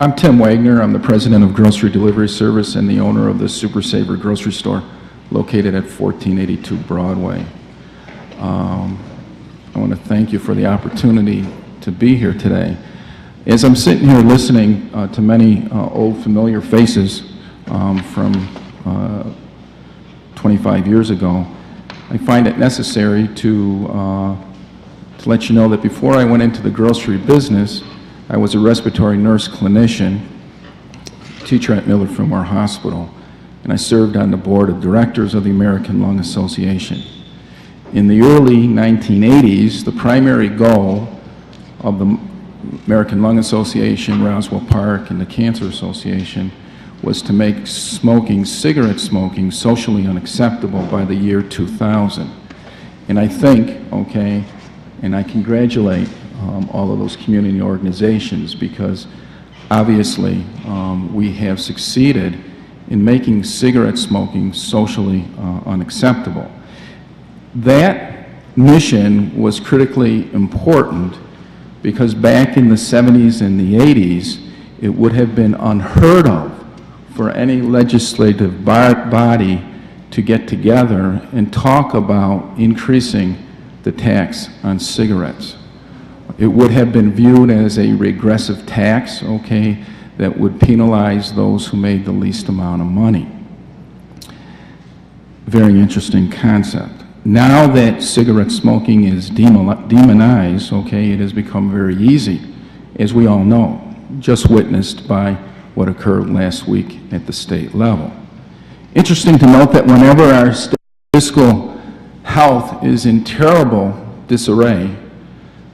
I'm Tim Wagner. I'm the president of Grocery Delivery Service and the owner of the Super Saver grocery store located at 1482 Broadway. I want to thank you for the opportunity to be here today. As I'm sitting here listening to many old familiar faces from 25 years ago, I find it necessary to let you know that before I went into the grocery business, I was a respiratory nurse clinician, teacher at Millard Fillmore Hospital, and I served on the board of directors of the American Lung Association. In the early 1980s, the primary goal of the American Lung Association, Roswell Park, and the Cancer Association was to make smoking, cigarette smoking, socially unacceptable by the year 2000. And I think, okay, and I congratulate all of those community organizations because obviously we have succeeded in making cigarette smoking socially unacceptable. That mission was critically important because back in the 70s and the 80s, it would have been unheard of for any legislative body to get together and talk about increasing the tax on cigarettes. It would have been viewed as a regressive tax, okay, that would penalize those who made the least amount of money. Very interesting concept. Now that cigarette smoking is demonized, okay, it has become very easy, as we all know, just witnessed by what occurred last week at the state level. Interesting to note that whenever our fiscal health is in terrible disarray,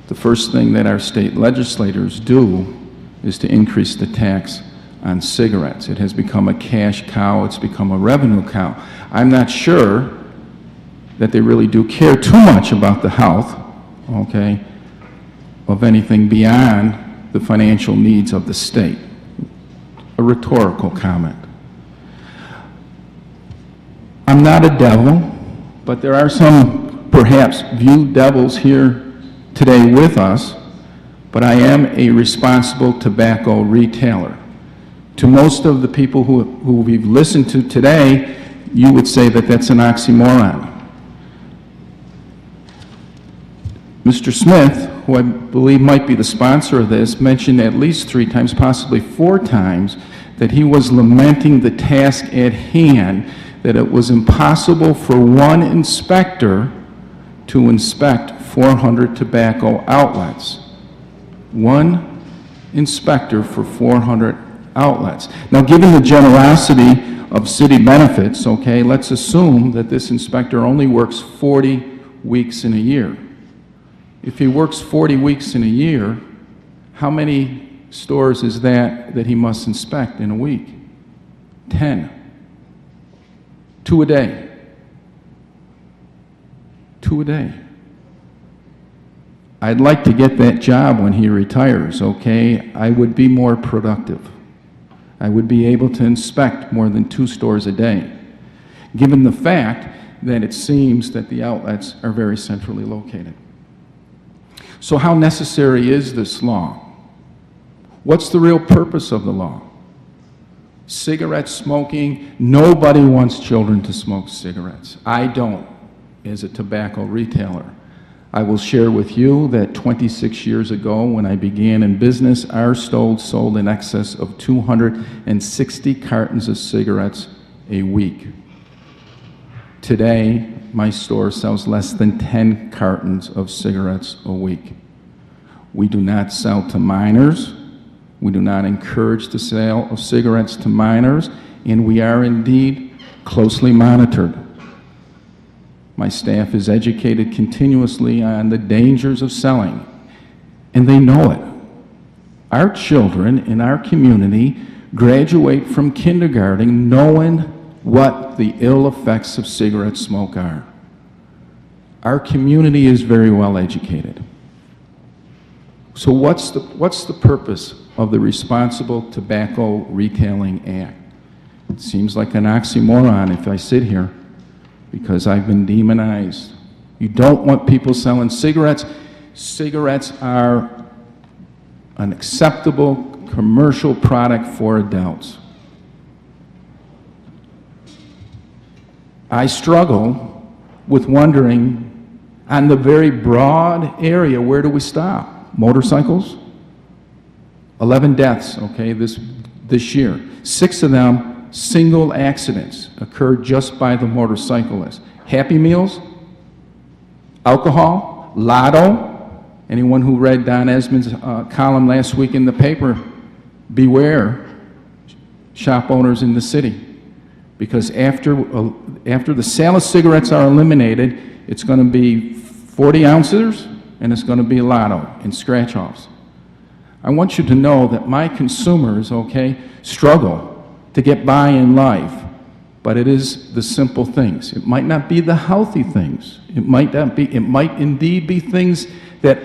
the first thing that our state legislators do is to increase the tax on cigarettes. It has become a cash cow. It's become a revenue cow. I'm not sure that they really do care too much about the health, okay, of anything beyond the financial needs of the state. A rhetorical comment. I'm not a devil, but there are some perhaps viewed devils here today with us, but I am a responsible tobacco retailer. To most of the people who we've listened to today, you would say that that's an oxymoron. Mr. Smith, who I believe might be the sponsor of this, mentioned at least 3 times, possibly 4 times, that he was lamenting the task at hand, that it was impossible for one inspector to inspect 400 tobacco outlets. One inspector for 400 outlets. Now, given the generosity of city benefits, okay, let's assume that this inspector only works 40 weeks in a year. If he works 40 weeks in a year, how many stores is that he must inspect in a week? 10. 2 a day. 2 a day. I'd like to get that job when he retires, okay? I would be more productive. I would be able to inspect more than 2 stores a day, given the fact that it seems that the outlets are very centrally located. So how necessary is this law? What's the real purpose of the law? Cigarette smoking, nobody wants children to smoke cigarettes. I don't, as a tobacco retailer. I will share with you that 26 years ago, when I began in business, our store sold in excess of 260 cartons of cigarettes a week. Today, my store sells less than 10 cartons of cigarettes a week. We do not sell to minors. We do not encourage the sale of cigarettes to minors, and we are indeed closely monitored. My staff is educated continuously on the dangers of selling, and they know it. Our children in our community graduate from kindergarten knowing what the ill effects of cigarette smoke are. Our community is very well educated. So what's the purpose of the Responsible Tobacco Retailing Act? It seems like an oxymoron if I sit here, because I've been demonized. You don't want people selling cigarettes. Cigarettes are an acceptable commercial product for adults. I struggle with wondering, on the very broad area, where do we stop? Motorcycles? 11 deaths, okay, this year. 6 of them, single accidents, occurred just by the motorcyclist. Happy Meals? Alcohol? Lotto? Anyone who read Don Esmond's column last week in the paper, beware shop owners in the city. Because after the sale of cigarettes are eliminated, it's going to be 40 ounces and it's going to be lotto and scratch-offs. I want you to know that my consumers, okay, struggle to get by in life, but it is the simple things. It might not be the healthy things. It might indeed be things that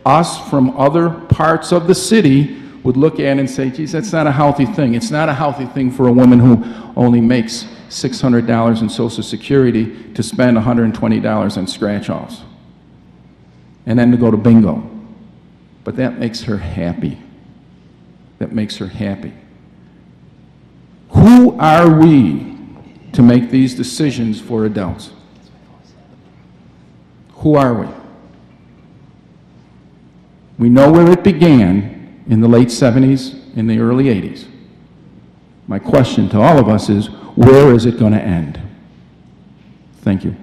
us from other parts of the city would look at and say, geez, that's not a healthy thing. It's not a healthy thing for a woman who only makes $600 in Social Security to spend $120 on scratch-offs and then to go to bingo. But that makes her happy. That makes her happy. Who are we to make these decisions for adults? Who are we? We know where it began in the late 70s, in the early 80s. My question to all of us is, where is it going to end? Thank you.